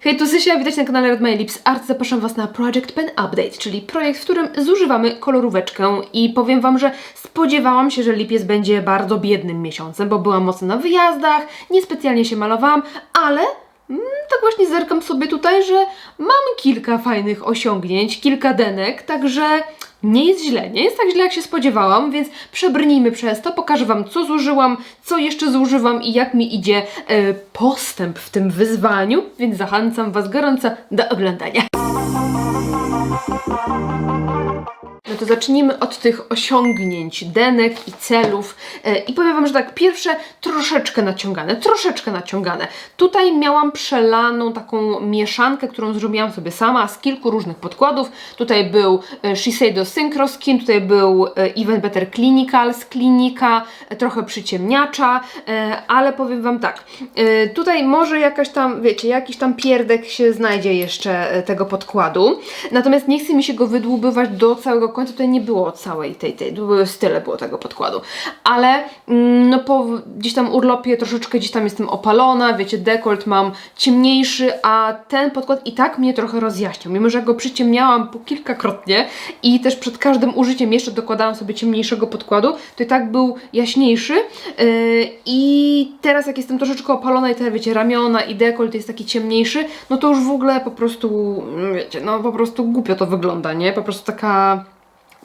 Hej, tu Zysia, witajcie na kanale Red My Lips Art. Zapraszam Was na Project Pen Update, czyli projekt, w którym zużywamy koloróweczkę i powiem Wam, że spodziewałam się, że lipiec będzie bardzo biednym miesiącem, bo byłam mocno na wyjazdach, niespecjalnie się malowałam, ale tak właśnie zerkam sobie tutaj, że mam kilka fajnych osiągnięć, kilka denek, także nie jest źle, nie jest tak źle jak się spodziewałam, więc przebrnijmy przez to, pokażę Wam co zużyłam, co jeszcze zużywam i jak mi idzie postęp w tym wyzwaniu, więc zachęcam Was gorąco do oglądania. No to zacznijmy od tych osiągnięć, denek i celów. I powiem Wam, że tak, pierwsze troszeczkę naciągane. Tutaj miałam przelaną taką mieszankę, którą zrobiłam sobie sama z kilku różnych podkładów. Tutaj był Shiseido Synchro Skin, tutaj był Even Better Clinical z Klinika, trochę przyciemniacza, ale powiem Wam tak, tutaj może jakaś tam, wiecie, jakiś tam pierdek się znajdzie jeszcze tego podkładu, natomiast nie chce mi się go wydłubywać do całego końca. Tutaj nie było całej tej tyle było tego podkładu, ale no po gdzieś tam urlopie troszeczkę gdzieś tam jestem opalona, wiecie, dekolt mam ciemniejszy, a ten podkład i tak mnie trochę rozjaśniał, mimo że go przyciemniałam po kilkakrotnie i też przed każdym użyciem jeszcze dokładałam sobie ciemniejszego podkładu, to i tak był jaśniejszy i teraz jak jestem troszeczkę opalona i te, wiecie, ramiona i dekolt jest taki ciemniejszy, no to już w ogóle po prostu, wiecie, no po prostu głupio to wygląda, nie? Po prostu taka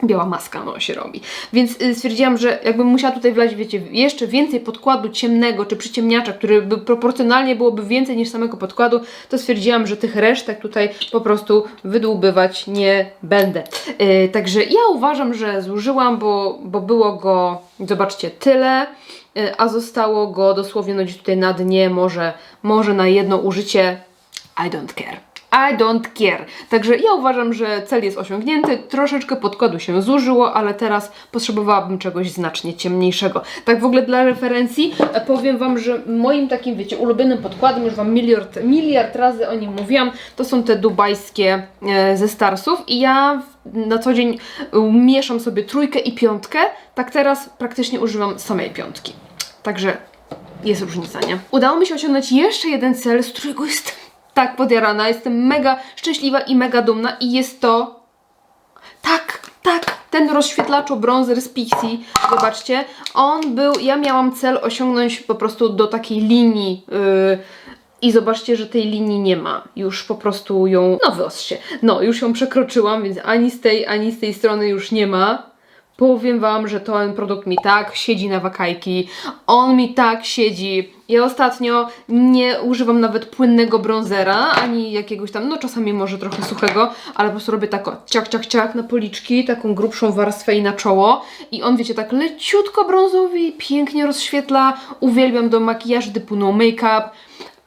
biała maska no się robi. Więc stwierdziłam, że jakbym musiała tutaj wlać, wiecie, jeszcze więcej podkładu ciemnego czy przyciemniacza, który by proporcjonalnie byłoby więcej niż samego podkładu, to stwierdziłam, że tych resztek tutaj po prostu wydłubywać nie będę. Także ja uważam, że zużyłam, bo było go, zobaczcie, tyle, a zostało go dosłownie no gdzieś tutaj na dnie, może na jedno użycie. I don't care. Także ja uważam, że cel jest osiągnięty, troszeczkę podkładu się zużyło, ale teraz potrzebowałabym czegoś znacznie ciemniejszego. Tak w ogóle dla referencji powiem Wam, że moim takim, wiecie, ulubionym podkładem, już Wam miliard razy o nim mówiłam, to są te dubajskie ze Starsów i ja na co dzień mieszam sobie 3 i 5, tak teraz praktycznie używam samej 5. Także jest różnica, nie? Udało mi się osiągnąć jeszcze jeden cel, z którego jestem tak podjarana, jestem mega szczęśliwa i mega dumna i jest to ten rozświetlacz bronzer z Pixi, zobaczcie, on był, ja miałam cel osiągnąć po prostu do takiej linii i zobaczcie, że tej linii nie ma, już po prostu ją, no wyostrze, no już ją przekroczyłam, więc ani z tej strony już nie ma. Powiem Wam, że ten produkt mi tak siedzi na wakajki, on mi tak siedzi. Ja ostatnio nie używam nawet płynnego bronzera, ani jakiegoś tam, no czasami może trochę suchego, ale po prostu robię tak o, ciak na policzki, taką grubszą warstwę i na czoło. I on, wiecie, tak leciutko brązowi, pięknie rozświetla. Uwielbiam do makijażu typu no make-up.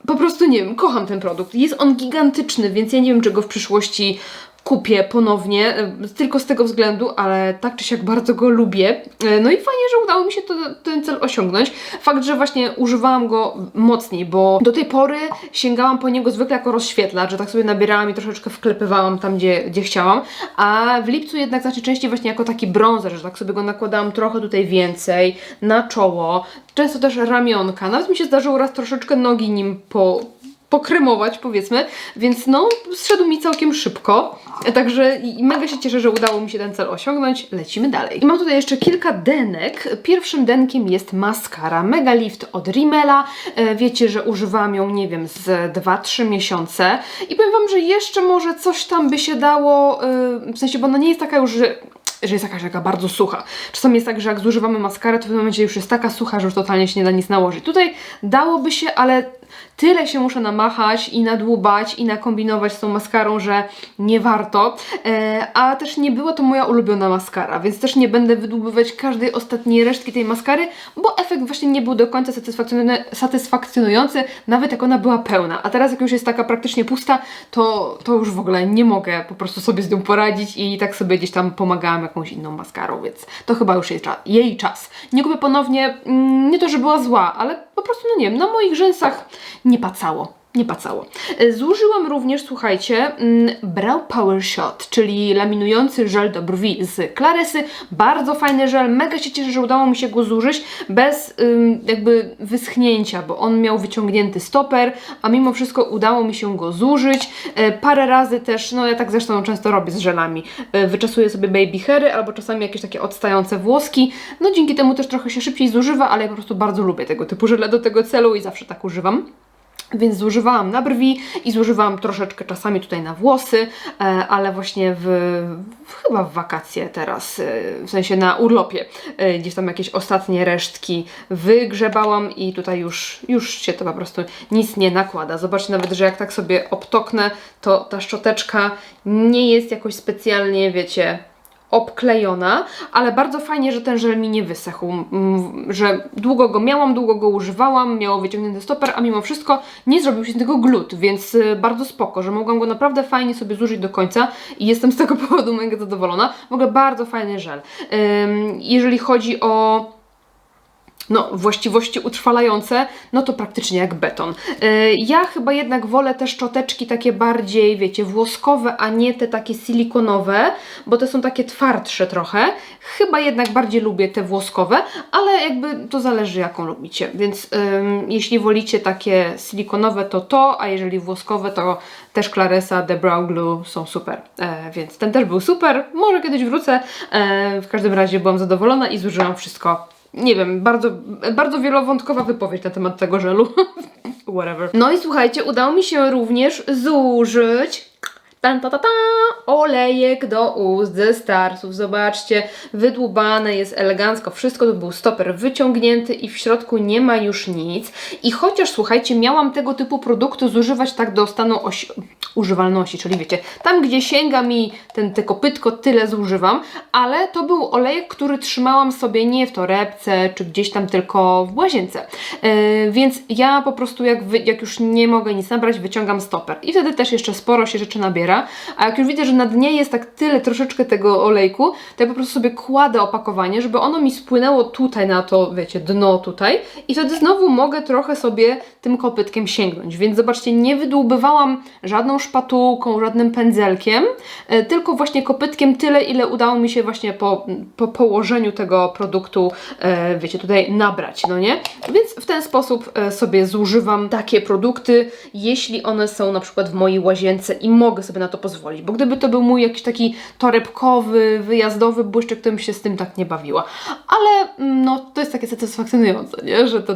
Po prostu nie wiem, kocham ten produkt. Jest on gigantyczny, więc ja nie wiem, czego w przyszłości kupię ponownie, tylko z tego względu, ale tak czy siak bardzo go lubię. No i fajnie, że udało mi się ten cel osiągnąć. Fakt, że właśnie używałam go mocniej, bo do tej pory sięgałam po niego zwykle jako rozświetlacz, że tak sobie nabierałam i troszeczkę wklepywałam tam, gdzie chciałam, a w lipcu jednak znacznie częściej właśnie jako taki bronzer, że tak sobie go nakładałam trochę tutaj więcej, na czoło, często też ramionka. Nawet mi się zdarzyło raz troszeczkę nogi nim pokremować, powiedzmy, więc no, zszedł mi całkiem szybko, także mega się cieszę, że udało mi się ten cel osiągnąć. Lecimy dalej. I mam tutaj jeszcze kilka denek. Pierwszym denkiem jest maskara Mega Lift od Rimmela. Wiecie, że używam ją, nie wiem, z 2-3 miesiące i powiem Wam, że jeszcze może coś tam by się dało, w sensie, bo ona nie jest taka już, że jest jakaś taka bardzo sucha. Czasami jest tak, że jak zużywamy maskarę, to w tym momencie już jest taka sucha, że już totalnie się nie da nic nałożyć. Tutaj dałoby się, ale tyle się muszę namachać i nadłubać i nakombinować z tą maskarą, że nie warto. A też nie była to moja ulubiona maskara, więc też nie będę wydłubywać każdej ostatniej resztki tej maskary, bo efekt właśnie nie był do końca satysfakcjonujący, nawet jak ona była pełna. A teraz jak już jest taka praktycznie pusta, to już w ogóle nie mogę po prostu sobie z nią poradzić i tak sobie gdzieś tam pomagałam jakąś inną maskarą, więc to chyba już jej czas. Nie kupię ponownie, nie to, że była zła, ale po prostu, no nie wiem, na moich rzęsach nie pacało. nie pacało. Zużyłam również, słuchajcie, Brow Power Shot, czyli laminujący żel do brwi z Claressy. Bardzo fajny żel, mega się cieszę, że udało mi się go zużyć bez jakby wyschnięcia, bo on miał wyciągnięty stoper, a mimo wszystko udało mi się go zużyć. Parę razy też, no ja tak zresztą często robię z żelami, wyczesuję sobie baby hairy albo czasami jakieś takie odstające włoski. No dzięki temu też trochę się szybciej zużywa, ale ja po prostu bardzo lubię tego typu żele do tego celu i zawsze tak używam. Więc zużywałam na brwi i zużywałam troszeczkę czasami tutaj na włosy, ale właśnie chyba w wakacje teraz, w sensie na urlopie, gdzieś tam jakieś ostatnie resztki wygrzebałam i tutaj już się to po prostu nic nie nakłada. Zobaczcie nawet, że jak tak sobie obtoknę, to ta szczoteczka nie jest jakoś specjalnie, wiecie, obklejona, ale bardzo fajnie, że ten żel mi nie wysechł, że długo go miałam, długo go używałam, miało wyciągnięty stoper, a mimo wszystko nie zrobił się z tego glut, więc bardzo spoko, że mogłam go naprawdę fajnie sobie zużyć do końca i jestem z tego powodu mega zadowolona. W ogóle bardzo fajny żel. Jeżeli chodzi o właściwości utrwalające, no to praktycznie jak beton. Ja chyba jednak wolę te szczoteczki takie bardziej, wiecie, włoskowe, a nie te takie silikonowe, bo te są takie twardsze trochę. Chyba jednak bardziej lubię te włoskowe, ale jakby to zależy jaką lubicie, więc jeśli wolicie takie silikonowe to, a jeżeli włoskowe to też Claressa, The Brow Glue są super, więc ten też był super, może kiedyś wrócę, w każdym razie byłam zadowolona i zużyłam wszystko. Nie wiem, bardzo wielowątkowa wypowiedź na temat tego żelu. Whatever. No i słuchajcie, udało mi się również zużyć olejek do ust ze Starsów. Zobaczcie, wydłubane jest elegancko wszystko, to był stoper wyciągnięty i w środku nie ma już nic. I chociaż, słuchajcie, miałam tego typu produkty zużywać tak do stanu używalności, czyli wiecie, tam gdzie sięga mi te kopytko, tyle zużywam, ale to był olejek, który trzymałam sobie nie w torebce, czy gdzieś tam tylko w łazience. Więc ja po prostu jak już nie mogę nic nabrać, wyciągam stoper. I wtedy też jeszcze sporo się rzeczy nabiera. A jak już widzę, że na dnie jest tak troszeczkę tego olejku, to ja po prostu sobie kładę opakowanie, żeby ono mi spłynęło tutaj na to, wiecie, dno tutaj i wtedy znowu mogę trochę sobie tym kopytkiem sięgnąć. Więc zobaczcie, nie wydłubywałam żadną szpatułką, żadnym pędzelkiem, tylko właśnie kopytkiem tyle, ile udało mi się właśnie po położeniu tego produktu, wiecie, tutaj nabrać, no nie? Więc w ten sposób sobie zużywam takie produkty, jeśli one są na przykład w mojej łazience i mogę sobie na to pozwolić, bo gdyby to był mój jakiś taki torebkowy, wyjazdowy błyszczyk, to bym się z tym tak nie bawiła. Ale no to jest takie satysfakcjonujące, nie? Że to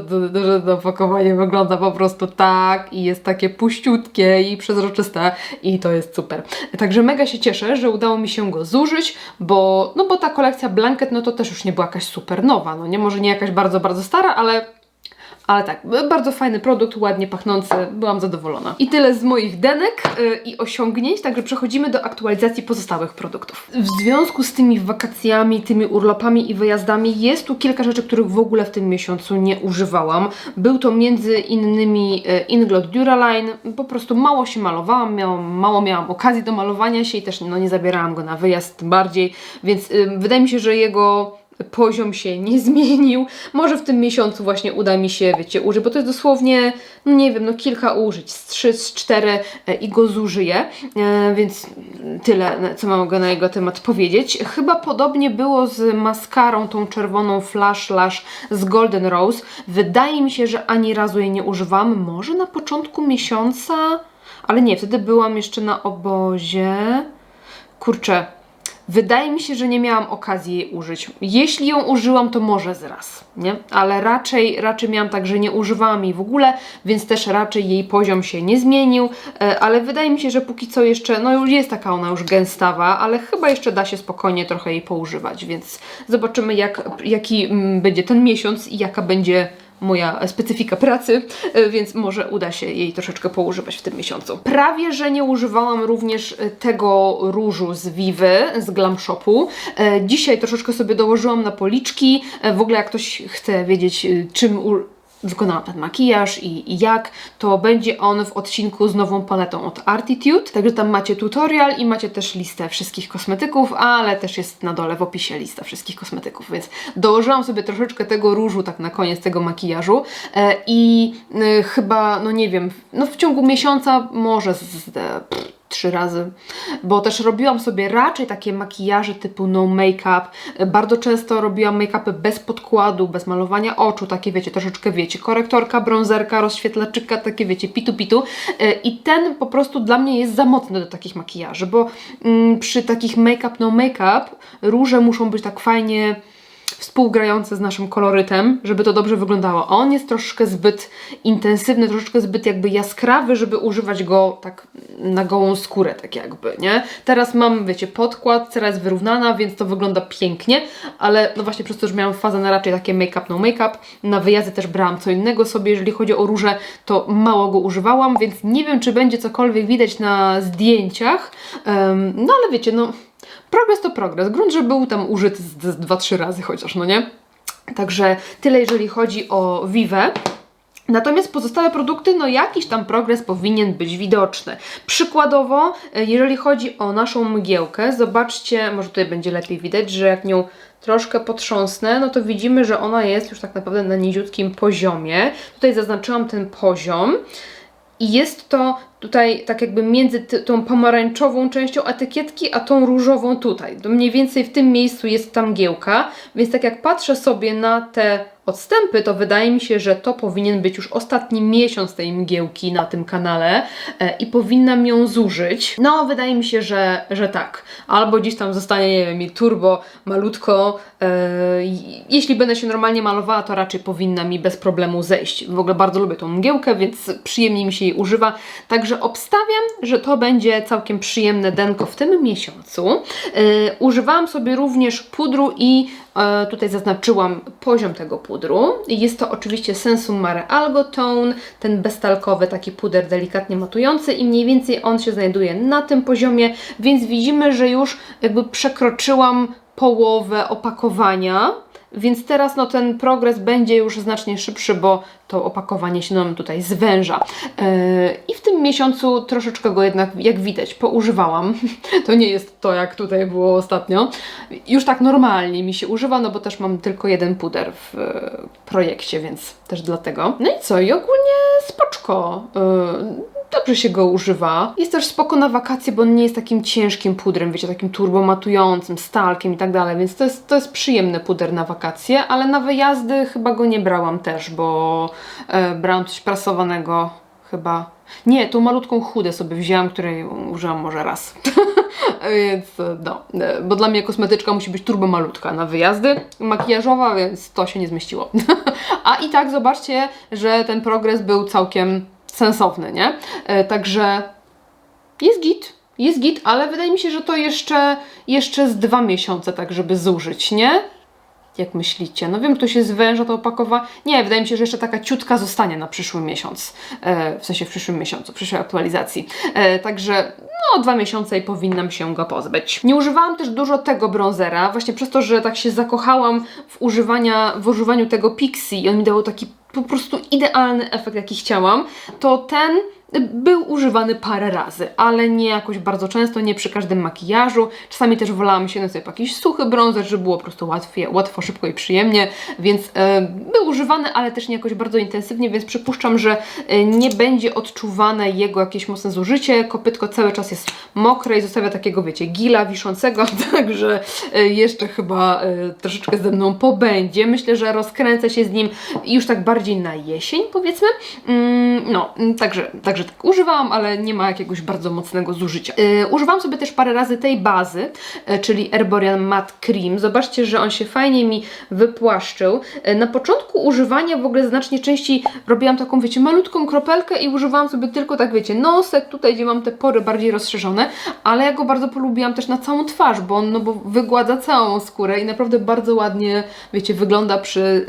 opakowanie wygląda po prostu tak i jest takie puściutkie i przezroczyste i to jest super. Także mega się cieszę, że udało mi się go zużyć, bo ta kolekcja Blanket, no to też już nie była jakaś super nowa, no nie? Może nie jakaś bardzo, bardzo stara, ale tak, bardzo fajny produkt, ładnie pachnący, byłam zadowolona. I tyle z moich denek i osiągnięć, także przechodzimy do aktualizacji pozostałych produktów. W związku z tymi wakacjami, tymi urlopami i wyjazdami jest tu kilka rzeczy, których w ogóle w tym miesiącu nie używałam. Był to między innymi Inglot Duraline, po prostu mało się malowałam, mało miałam okazji do malowania się i też nie zabierałam go na wyjazd tym bardziej, więc wydaje mi się, że jego poziom się nie zmienił. Może w tym miesiącu właśnie uda mi się, wiecie, użyć, bo to jest dosłownie, nie wiem, kilka użyć, z 3, z 4 i go zużyję, więc tyle, co mogę na jego temat powiedzieć. Chyba podobnie było z maskarą, tą czerwoną Flash Lash z Golden Rose. Wydaje mi się, że ani razu jej nie używam. Może na początku miesiąca, ale nie, wtedy byłam jeszcze na obozie. Kurczę, wydaje mi się, że nie miałam okazji jej użyć. Jeśli ją użyłam, to może z raz, nie? Ale raczej miałam tak, że nie używałam jej w ogóle, więc też raczej jej poziom się nie zmienił, ale wydaje mi się, że póki co jeszcze, już jest taka ona już gęstawa, ale chyba jeszcze da się spokojnie trochę jej poużywać, więc zobaczymy jaki będzie ten miesiąc i jaka będzie moja specyfika pracy, więc może uda się jej troszeczkę poużywać w tym miesiącu. Prawie, że nie używałam również tego różu z Vivy, z Glam Shopu. Dzisiaj troszeczkę sobie dołożyłam na policzki. W ogóle jak ktoś chce wiedzieć, czym wykonałam ten makijaż i jak, to będzie on w odcinku z nową paletą od Artitude. Także tam macie tutorial i macie też listę wszystkich kosmetyków, ale też jest na dole w opisie lista wszystkich kosmetyków, więc dołożyłam sobie troszeczkę tego różu tak na koniec tego makijażu i chyba, no nie wiem, no w ciągu miesiąca może 3 razy, bo też robiłam sobie raczej takie makijaże typu no make-up. Bardzo często robiłam make-upy bez podkładu, bez malowania oczu, takie wiecie, troszeczkę wiecie, korektorka, brązerka, rozświetlaczyka, takie wiecie, pitu. I ten po prostu dla mnie jest za mocny do takich makijaży, bo przy takich make-up, no make-up róże muszą być tak fajnie współgrające z naszym kolorytem, żeby to dobrze wyglądało. On jest troszeczkę zbyt intensywny, troszeczkę zbyt jakby jaskrawy, żeby używać go tak na gołą skórę, tak jakby, nie? Teraz mam, wiecie, podkład, cera jest wyrównana, więc to wygląda pięknie, ale no właśnie przez to, że miałam fazę na raczej takie make-up, no make-up, na wyjazdy też brałam co innego sobie, jeżeli chodzi o róże, to mało go używałam, więc nie wiem, czy będzie cokolwiek widać na zdjęciach, no ale wiecie, no progres to progres. Grunt, że był tam użyty z 2-3 razy chociaż, no nie? Także tyle, jeżeli chodzi o Vive. Natomiast pozostałe produkty, no jakiś tam progres powinien być widoczny. Przykładowo, jeżeli chodzi o naszą mgiełkę, zobaczcie, może tutaj będzie lepiej widać, że jak nią troszkę potrząsnę, no to widzimy, że ona jest już tak naprawdę na niziutkim poziomie. Tutaj zaznaczyłam ten poziom. I jest to tutaj tak jakby między tą pomarańczową częścią etykietki, a tą różową tutaj. To mniej więcej w tym miejscu jest ta mgiełka, więc tak jak patrzę sobie na te odstępy, to wydaje mi się, że to powinien być już ostatni miesiąc tej mgiełki na tym kanale i powinnam ją zużyć. No, wydaje mi się, że tak. Albo gdzieś tam zostanie, nie wiem, mi turbo, malutko. Jeśli będę się normalnie malowała, to raczej powinna mi bez problemu zejść. W ogóle bardzo lubię tą mgiełkę, więc przyjemnie mi się jej używa. Także obstawiam, że to będzie całkiem przyjemne denko w tym miesiącu. Używałam sobie również pudru i tutaj zaznaczyłam poziom tego pudru. Jest to oczywiście Sensum Mare Algo Tone, ten beztalkowy taki puder delikatnie matujący i mniej więcej on się znajduje na tym poziomie, więc widzimy, że już jakby przekroczyłam połowę opakowania. Więc teraz no, ten progres będzie już znacznie szybszy, bo to opakowanie się nam tutaj zwęża. I w tym miesiącu troszeczkę go jednak, jak widać, poużywałam. To nie jest to, jak tutaj było ostatnio. Już tak normalnie mi się używa, no bo też mam tylko jeden puder w projekcie, więc też dlatego. No i co? I ogólnie spoczko. Dobrze się go używa. Jest też spoko na wakacje, bo on nie jest takim ciężkim pudrem, wiecie, takim turbomatującym, z talkiem i tak dalej, więc to jest przyjemny puder na wakacje, ale na wyjazdy chyba go nie brałam też, bo brałam coś prasowanego chyba. Nie, tą malutką chudę sobie wzięłam, której użyłam może raz. Więc no, bo dla mnie kosmetyczka musi być turbo malutka na wyjazdy, makijażowa, więc to się nie zmieściło. A i tak zobaczcie, że ten progres był całkiem sensowny, nie? Także jest git, ale wydaje mi się, że to jeszcze z 2 miesiące, tak żeby zużyć, nie? Jak myślicie? No wiem, kto się zwęża to opakowanie. Nie, wydaje mi się, że jeszcze taka ciutka zostanie na przyszły miesiąc. W sensie w przyszłym miesiącu, w przyszłej aktualizacji. Także no 2 miesiące i powinnam się go pozbyć. Nie używałam też dużo tego bronzera, właśnie przez to, że tak się zakochałam w używaniu tego Pixie i on mi dał taki po prostu idealny efekt, jaki chciałam, to ten był używany parę razy, ale nie jakoś bardzo często, nie przy każdym makijażu. Czasami też wolałam się na sobie jakiś suchy bronzer, żeby było po prostu łatwo, szybko i przyjemnie, więc był używany, ale też nie jakoś bardzo intensywnie, więc przypuszczam, że nie będzie odczuwane jego jakieś mocne zużycie. Kopytko cały czas jest mokre i zostawia takiego, wiecie, gila wiszącego, także jeszcze chyba troszeczkę ze mną pobędzie. Myślę, że rozkręcę się z nim już tak bardziej na jesień, powiedzmy. No, także tak używałam, ale nie ma jakiegoś bardzo mocnego zużycia. Używałam sobie też parę razy tej bazy, czyli Herborian Matte Cream. Zobaczcie, że on się fajnie mi wypłaszczył. Na początku używania w ogóle znacznie częściej robiłam taką, wiecie, malutką kropelkę i używałam sobie tylko tak, wiecie, nosek, tutaj gdzie mam te pory bardziej rozszerzone, ale ja go bardzo polubiłam też na całą twarz, bo on bo wygładza całą skórę i naprawdę bardzo ładnie, wiecie, wygląda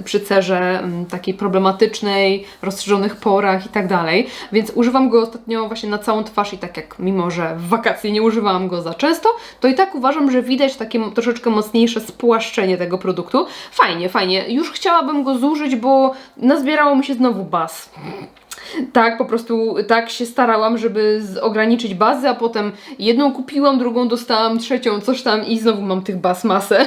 przy cerze takiej problematycznej, rozszerzonych porach i tak dalej, więc używam używam go ostatnio właśnie na całą twarz i tak jak mimo, że w wakacje nie używałam go za często, to i tak uważam, że widać takie troszeczkę mocniejsze spłaszczenie tego produktu. Fajnie, fajnie. Już chciałabym go zużyć, bo nazbierało mi się znowu baz. Tak, po prostu tak się starałam, żeby ograniczyć bazę, a potem jedną kupiłam, drugą dostałam, trzecią coś tam i znowu mam tych baz masę.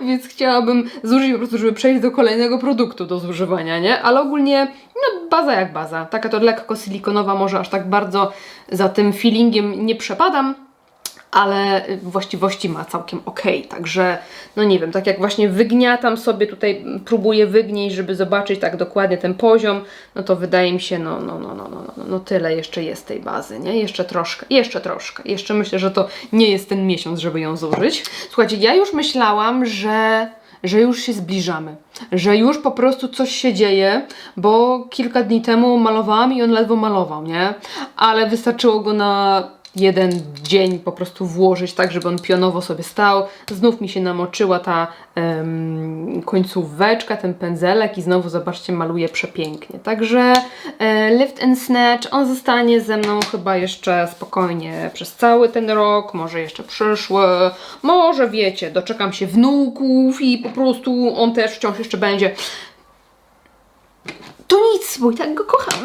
Więc chciałabym zużyć po prostu, żeby przejść do kolejnego produktu do zużywania, nie? Ale ogólnie, no baza jak baza. Taka to lekko silikonowa, może aż tak bardzo za tym feelingiem nie przepadam, ale właściwości ma całkiem ok, także no nie wiem, tak jak właśnie wygniatam sobie tutaj, próbuję wygnieść, żeby zobaczyć tak dokładnie ten poziom, no to wydaje mi się, no tyle jeszcze jest tej bazy, nie? Jeszcze troszkę, jeszcze myślę, że to nie jest ten miesiąc, żeby ją zużyć. Słuchajcie, ja już myślałam, że już się zbliżamy, że już po prostu coś się dzieje, bo kilka dni temu malowałam i on ledwo malował, nie? Ale wystarczyło go na jeden dzień po prostu włożyć tak, żeby on pionowo sobie stał. Znów mi się namoczyła ta końcóweczka, ten pędzelek i znowu, zobaczcie, maluje przepięknie. Także Lift and Snatch, on zostanie ze mną chyba jeszcze spokojnie przez cały ten rok, może jeszcze przyszły, może wiecie, doczekam się wnuków i po prostu on też wciąż jeszcze będzie. To nic, bo i tak go kocham.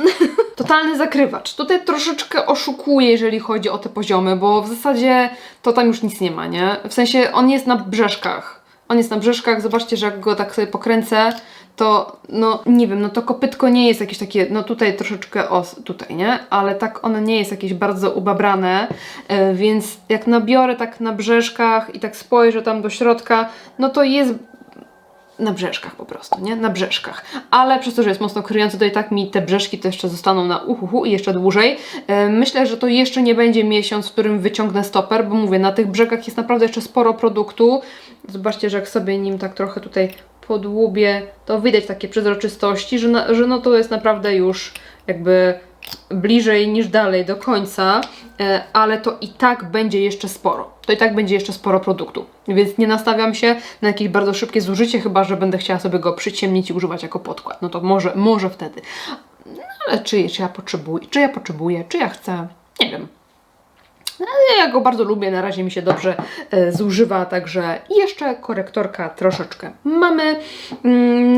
Totalny zakrywacz. Tutaj troszeczkę oszukuję, jeżeli chodzi o te poziomy, bo w zasadzie to tam już nic nie ma, nie? W sensie on jest na brzeszkach. On jest na brzeszkach, zobaczcie, że jak go tak sobie pokręcę, to no nie wiem, no to kopytko nie jest jakieś takie, no tutaj troszeczkę tutaj, nie? Ale tak ono nie jest jakieś bardzo ubabrane, więc jak nabiorę tak na brzeszkach i tak spojrzę tam do środka, no to jest na brzeszkach po prostu, nie? Na brzeszkach. Ale przez to, że jest mocno kryjący, to i tak mi te brzeszki to jeszcze zostaną na i jeszcze dłużej. Myślę, że to jeszcze nie będzie miesiąc, w którym wyciągnę stoper, bo mówię, na tych brzegach jest naprawdę jeszcze sporo produktu. Zobaczcie, że jak sobie nim tak trochę tutaj podłubię, to widać takie przezroczystości, że no to jest naprawdę już jakby bliżej niż dalej do końca, ale to i tak będzie jeszcze sporo. To i tak będzie jeszcze sporo produktu. Więc nie nastawiam się na jakieś bardzo szybkie zużycie, chyba że będę chciała sobie go przyciemnić i używać jako podkład. No to może wtedy. No, ale czy ja potrzebuję, czy ja chcę, nie wiem. Ale ja go bardzo lubię, na razie mi się dobrze zużywa, także jeszcze korektorka troszeczkę mamy.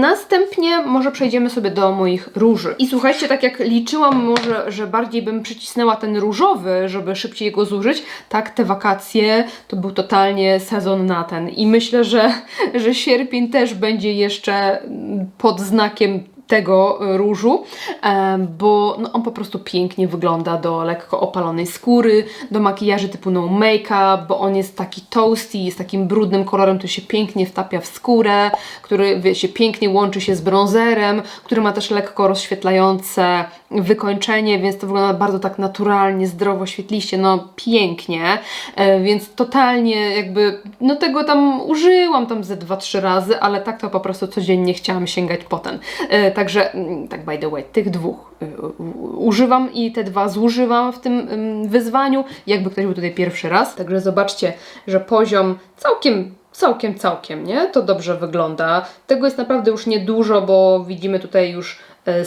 Następnie może przejdziemy sobie do moich róży. I słuchajcie, tak jak liczyłam może, że bardziej bym przycisnęła ten różowy, żeby szybciej go zużyć, tak te wakacje to był totalnie sezon na ten. I myślę, że sierpień też będzie jeszcze pod znakiem tego różu, bo no on po prostu pięknie wygląda do lekko opalonej skóry, do makijaży typu no make-up, bo on jest taki toasty, jest takim brudnym kolorem, który się pięknie wtapia w skórę, który się pięknie łączy się z bronzerem, który ma też lekko rozświetlające wykończenie, więc to wygląda bardzo tak naturalnie, zdrowo, świetliście, no pięknie, więc totalnie jakby, no tego tam użyłam tam ze 2-3 razy, ale tak to po prostu codziennie chciałam sięgać po ten. Także, tak by the way, tych dwóch używam i te dwa zużywam w tym wyzwaniu, jakby ktoś był tutaj pierwszy raz. Także zobaczcie, że poziom całkiem, nie? To dobrze wygląda. Tego jest naprawdę już niedużo, bo widzimy tutaj już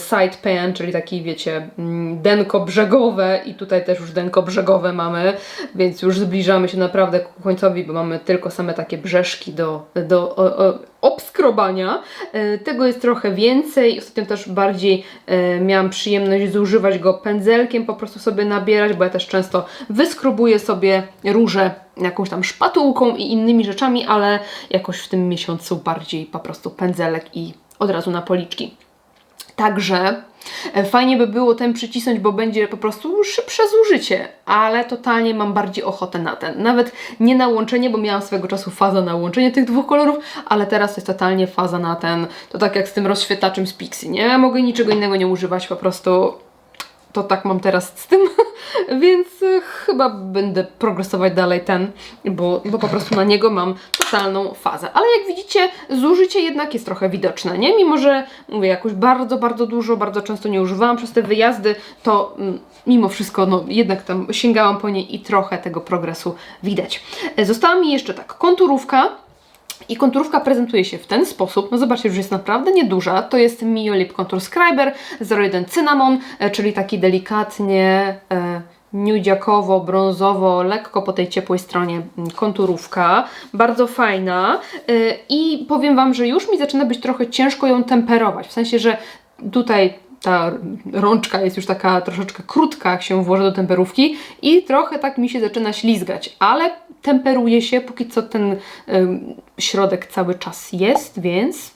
side pan, czyli taki, wiecie, denko brzegowe i tutaj też już denko brzegowe mamy, więc już zbliżamy się naprawdę ku końcowi, bo mamy tylko same takie brzeszki do obskrobania. Tego jest trochę więcej. Ostatnio też bardziej miałam przyjemność zużywać go pędzelkiem, po prostu sobie nabierać, bo ja też często wyskrobuję sobie róże jakąś tam szpatułką i innymi rzeczami, ale jakoś w tym miesiącu bardziej po prostu pędzelek i od razu na policzki. Także fajnie by było ten przycisnąć, bo będzie po prostu szybsze zużycie, ale totalnie mam bardziej ochotę na ten. Nawet nie na łączenie, bo miałam swego czasu fazę na łączenie tych dwóch kolorów, ale teraz jest totalnie faza na ten. To tak jak z tym rozświetlaczem z Pixi, nie? Mogę niczego innego nie używać, po prostu to tak mam teraz z tym, więc chyba będę progresować dalej ten, bo po prostu na niego mam totalną fazę. Ale jak widzicie, zużycie jednak jest trochę widoczne, nie? Mimo że, mówię, jakoś bardzo dużo, bardzo często nie używałam przez te wyjazdy, to mimo wszystko, no jednak tam sięgałam po nie i trochę tego progresu widać. Została mi jeszcze tak konturówka. I konturówka prezentuje się w ten sposób. No zobaczcie, już jest naprawdę nieduża. To jest Mio Lip Contour Scriber 01 Cinnamon, czyli taki delikatnie nudziakowo, brązowo, lekko po tej ciepłej stronie konturówka. Bardzo fajna. I powiem Wam, że już mi zaczyna być trochę ciężko ją temperować. W sensie, że tutaj ta rączka jest już taka troszeczkę krótka, jak się włoży do temperówki i trochę tak mi się zaczyna ślizgać, ale temperuje się, póki co ten środek cały czas jest, więc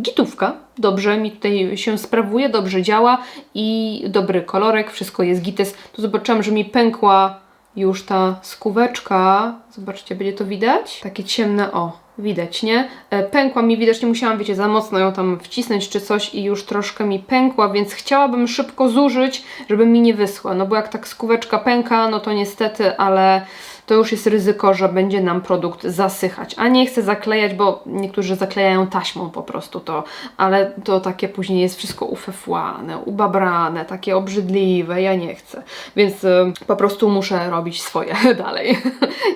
gitówka. Dobrze mi tutaj się sprawuje, dobrze działa i dobry kolorek, wszystko jest gites. Tu zobaczyłam, że mi pękła już ta skóweczka. Zobaczcie, będzie to widać? Takie ciemne, o, widać, nie? Pękła mi, widać, nie musiałam, wiecie, za mocno ją tam wcisnąć czy coś i już troszkę mi pękła, więc chciałabym szybko zużyć, żeby mi nie wyschła. No bo jak tak skóweczka pęka, no to niestety, ale to już jest ryzyko, że będzie nam produkt zasychać. A nie chcę zaklejać, bo niektórzy zaklejają taśmą po prostu to, ale to takie później jest wszystko ufefłane, ubabrane, takie obrzydliwe, ja nie chcę. Więc po prostu muszę robić swoje dalej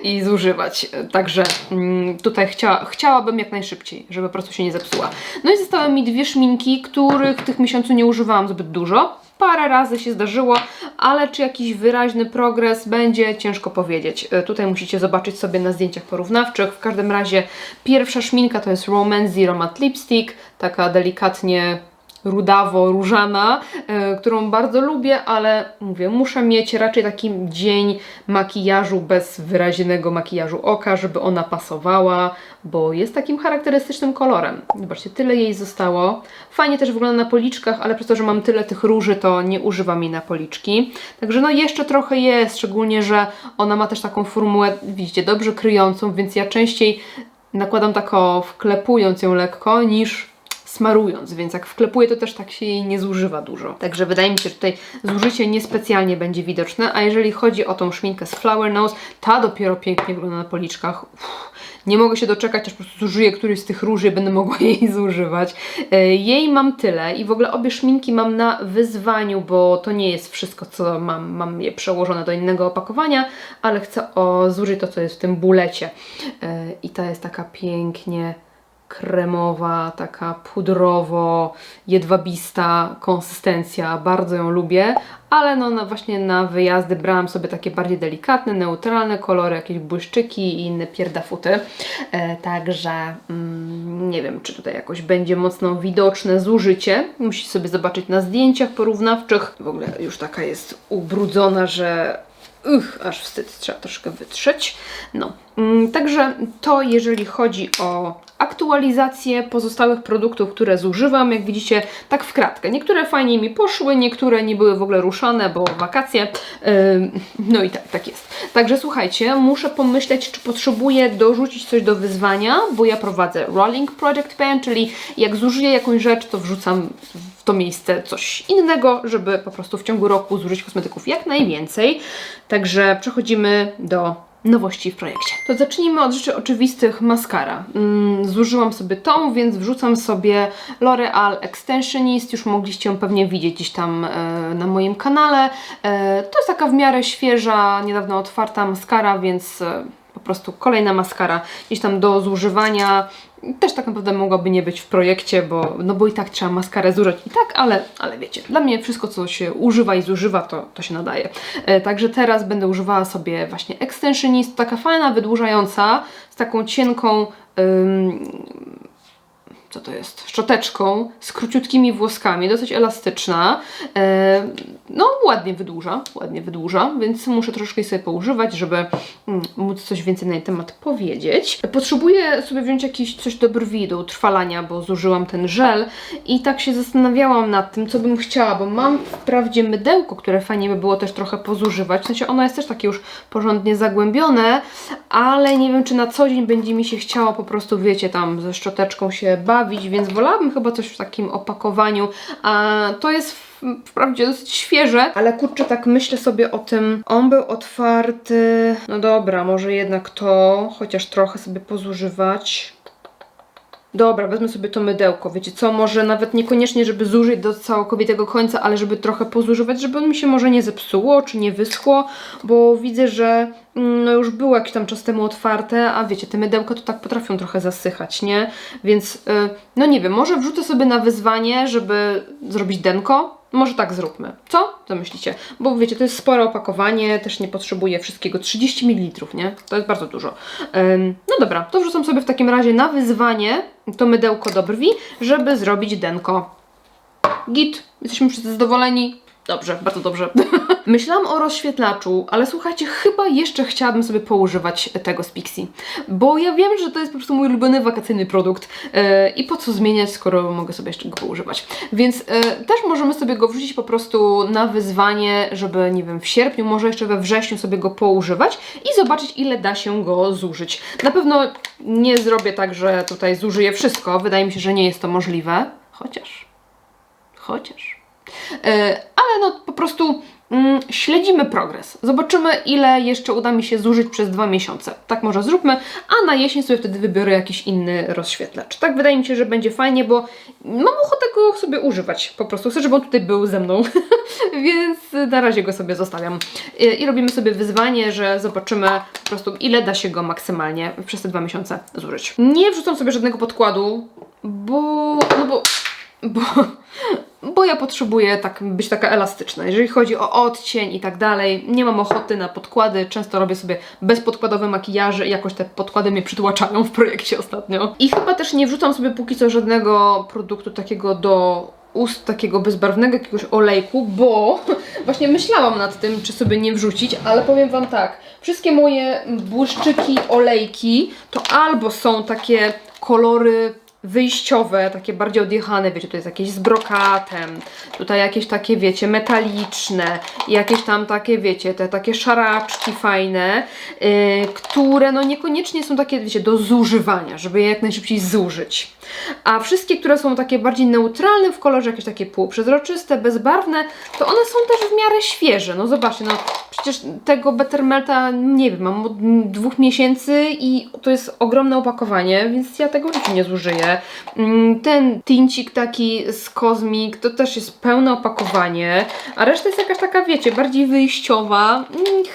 i zużywać. Także tutaj chciałabym jak najszybciej, żeby po prostu się nie zepsuła. No i zostały mi dwie szminki, których w tych miesiącu nie używałam zbyt dużo. Parę razy się zdarzyło, ale czy jakiś wyraźny progres będzie, ciężko powiedzieć. Tutaj musicie zobaczyć sobie na zdjęciach porównawczych. W każdym razie pierwsza szminka to jest Romance Zero Matte Lipstick, taka delikatnie rudawo-różana, którą bardzo lubię, ale mówię, muszę mieć raczej taki dzień makijażu bez wyraźnego makijażu oka, żeby ona pasowała, bo jest takim charakterystycznym kolorem. Zobaczcie, tyle jej zostało. Fajnie też wygląda na policzkach, ale przez to, że mam tyle tych róży, to nie używam jej na policzki. Także no jeszcze trochę jest, szczególnie, że ona ma też taką formułę, widzicie, dobrze kryjącą, więc ja częściej nakładam tak wklepując ją lekko, niż smarując, więc jak wklepuję, to też tak się jej nie zużywa dużo. Także wydaje mi się, że tutaj zużycie niespecjalnie będzie widoczne, a jeżeli chodzi o tą szminkę z Flower Nose, ta dopiero pięknie wygląda na policzkach. Nie mogę się doczekać, aż po prostu zużyję któryś z tych róży i będę mogła jej zużywać. Jej mam tyle i w ogóle obie szminki mam na wyzwaniu, bo to nie jest wszystko, co mam je przełożone do innego opakowania, ale chcę zużyć to, co jest w tym bulecie. I ta jest taka pięknie kremowa, taka pudrowo, jedwabista konsystencja. Bardzo ją lubię, ale no właśnie na wyjazdy brałam sobie takie bardziej delikatne, neutralne kolory, jakieś błyszczyki i inne pierdafuty. Także nie wiem, czy tutaj jakoś będzie mocno widoczne zużycie. Musicie sobie zobaczyć na zdjęciach porównawczych. W ogóle już taka jest ubrudzona, że aż wstyd, trzeba troszkę wytrzeć. No, także to jeżeli chodzi o aktualizację pozostałych produktów, które zużywam, jak widzicie, tak w kratkę. Niektóre fajnie mi poszły, niektóre nie były w ogóle ruszane, bo wakacje. No i tak jest. Także słuchajcie, muszę pomyśleć, czy potrzebuję dorzucić coś do wyzwania, bo ja prowadzę Rolling Project Pan, czyli jak zużyję jakąś rzecz, to wrzucam w to miejsce coś innego, żeby po prostu w ciągu roku zużyć kosmetyków jak najwięcej. Także przechodzimy do nowości w projekcie. To zacznijmy od rzeczy oczywistych. Maskara. Zużyłam sobie tą, więc wrzucam sobie L'Oreal Extensionist. Już mogliście ją pewnie widzieć gdzieś tam na moim kanale. To jest taka w miarę świeża, niedawno otwarta maskara, więc po prostu kolejna maskara gdzieś tam do zużywania. Też tak naprawdę mogłaby nie być w projekcie, bo i tak trzeba maskarę zużyć i tak, ale wiecie, dla mnie wszystko, co się używa i zużywa, to się nadaje. Także teraz będę używała sobie właśnie Extensionist, taka fajna, wydłużająca, z taką cienką, co to jest, szczoteczką z króciutkimi włoskami, dosyć elastyczna. No ładnie wydłuża, więc muszę troszkę jej sobie poużywać, żeby móc coś więcej na ten temat powiedzieć. Potrzebuję sobie wziąć coś do brwi, do utrwalania, bo zużyłam ten żel i tak się zastanawiałam nad tym, co bym chciała, bo mam wprawdzie mydełko, które fajnie by było też trochę pozużywać, w sensie ono jest też takie już porządnie zagłębione, ale nie wiem, czy na co dzień będzie mi się chciało po prostu, wiecie, tam ze szczoteczką się bawić, więc wolałabym chyba coś w takim opakowaniu, a to jest wprawdzie dosyć świeże, ale kurczę, tak myślę sobie o tym, on był otwarty, no dobra, może jednak to, chociaż trochę sobie pozużywać. Dobra, wezmę sobie to mydełko, wiecie co, może nawet niekoniecznie, żeby zużyć do całkowitego końca, ale żeby trochę pozużywać, żeby on mi się może nie zepsuło, czy nie wyschło, bo widzę, że no już było jakiś tam czas temu otwarte, a wiecie, te mydełka to tak potrafią trochę zasychać, nie? Więc, no nie wiem, może wrzucę sobie na wyzwanie, żeby zrobić denko. Może tak zróbmy. Co? Co myślicie? Bo wiecie, to jest spore opakowanie, też nie potrzebuję wszystkiego. 30 ml, nie? To jest bardzo dużo. No dobra, to wrzucam sobie w takim razie na wyzwanie to mydełko do brwi, żeby zrobić denko. Git. Jesteśmy wszyscy zadowoleni? Dobrze, bardzo dobrze. Myślałam o rozświetlaczu, ale słuchajcie, chyba jeszcze chciałabym sobie poużywać tego z Pixi. Bo ja wiem, że to jest po prostu mój ulubiony wakacyjny produkt i po co zmieniać, skoro mogę sobie jeszcze go poużywać. Więc też możemy sobie go wrzucić po prostu na wyzwanie, żeby, nie wiem, w sierpniu, może jeszcze we wrześniu sobie go poużywać i zobaczyć, ile da się go zużyć. Na pewno nie zrobię tak, że tutaj zużyję wszystko. Wydaje mi się, że nie jest to możliwe. Chociaż. Ale no po prostu śledzimy progres. Zobaczymy, ile jeszcze uda mi się zużyć przez 2 miesiące. Tak może zróbmy, a na jesień sobie wtedy wybiorę jakiś inny rozświetlacz. Tak wydaje mi się, że będzie fajnie, bo mam ochotę go sobie używać. Po prostu chcę, żeby on tutaj był ze mną. Więc na razie go sobie zostawiam. I robimy sobie wyzwanie, że zobaczymy po prostu, ile da się go maksymalnie przez te 2 miesiące zużyć. Nie wrzucam sobie żadnego podkładu, bo ja potrzebuję być taka elastyczna. Jeżeli chodzi o odcień i tak dalej, nie mam ochoty na podkłady, często robię sobie bezpodkładowe makijaże i jakoś te podkłady mnie przytłaczają w projekcie ostatnio. I chyba też nie wrzucam sobie póki co żadnego produktu takiego do ust, takiego bezbarwnego, jakiegoś olejku, bo właśnie myślałam nad tym, czy sobie nie wrzucić, ale powiem Wam tak, wszystkie moje błyszczyki, olejki to albo są takie kolory wyjściowe, takie bardziej odjechane, wiecie, to jest jakieś z brokatem, tutaj jakieś takie, wiecie, metaliczne, jakieś tam takie, wiecie, te takie szaraczki fajne, które no niekoniecznie są takie, wiecie, do zużywania, żeby je jak najszybciej zużyć. A wszystkie, które są takie bardziej neutralne w kolorze, jakieś takie półprzezroczyste, bezbarwne, to one są też w miarę świeże. No zobaczcie, no przecież tego Bettermelta, nie wiem, mam od 2 miesięcy i to jest ogromne opakowanie, więc ja tego już nie zużyję. Ten tincik taki z Cosmic to też jest pełne opakowanie, a reszta jest jakaś taka, wiecie, bardziej wyjściowa.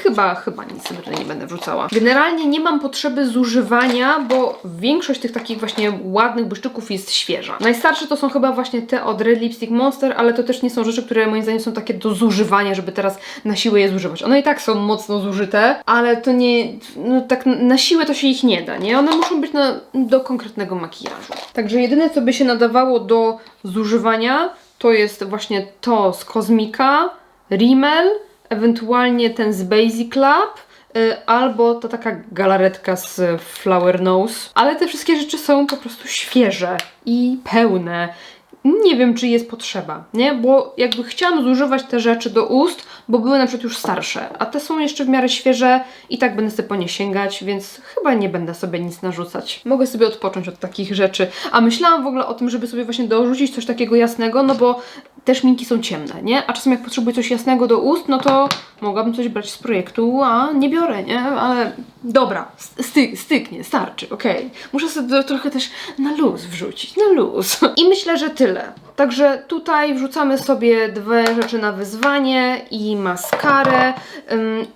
Chyba nic sobie tutaj nie będę wrzucała. Generalnie nie mam potrzeby zużywania, bo większość tych takich właśnie ładnych błyszczyków jest świeża. Najstarsze to są chyba właśnie te od Red Lipstick Monster, ale to też nie są rzeczy, które moim zdaniem są takie do zużywania, żeby teraz na siłę je zużywać. One i tak są mocno zużyte, ale to nie, no tak na siłę to się ich nie da, nie? One muszą być do konkretnego makijażu. Także jedyne, co by się nadawało do zużywania, to jest właśnie to z Cosmica, Rimmel, ewentualnie ten z Basic Lab, albo ta taka galaretka z Flower Nose. Ale te wszystkie rzeczy są po prostu świeże i pełne. Nie wiem, czy jest potrzeba, nie? Bo jakby chciałam zużywać te rzeczy do ust, bo były na przykład już starsze, a te są jeszcze w miarę świeże i tak będę sobie po nie sięgać, więc chyba nie będę sobie nic narzucać. Mogę sobie odpocząć od takich rzeczy. A myślałam w ogóle o tym, żeby sobie właśnie dorzucić coś takiego jasnego, no bo te szminki są ciemne, nie? A czasem jak potrzebuję coś jasnego do ust, no to mogłabym coś brać z projektu, a nie biorę, nie? Ale dobra, styknie, starczy, okej. Muszę sobie trochę też na luz wrzucić, na luz. I myślę, że tyle. Także tutaj wrzucamy sobie 2 rzeczy na wyzwanie i maskarę.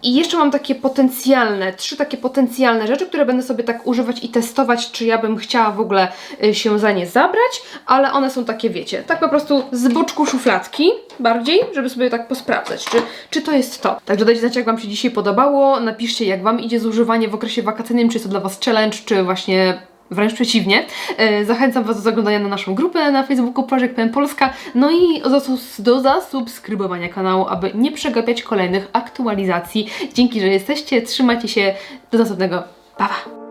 I jeszcze mam takie potencjalne, 3 takie potencjalne rzeczy, które będę sobie tak używać i testować, czy ja bym chciała w ogóle się za nie zabrać, ale one są takie, wiecie, tak po prostu z boczku szufladki bardziej, żeby sobie tak posprawdzać, czy to jest to. Także dajcie znać, jak Wam się dzisiaj podobało. Napiszcie, jak Wam idzie zużywanie w okresie wakacyjnym, czy jest to dla Was challenge, czy właśnie wręcz przeciwnie. Zachęcam Was do zaglądania na naszą grupę na Facebooku Project.pl Polska, no i do zasubskrybowania kanału, aby nie przegapiać kolejnych aktualizacji. Dzięki, że jesteście, trzymajcie się, do następnego, pa pa!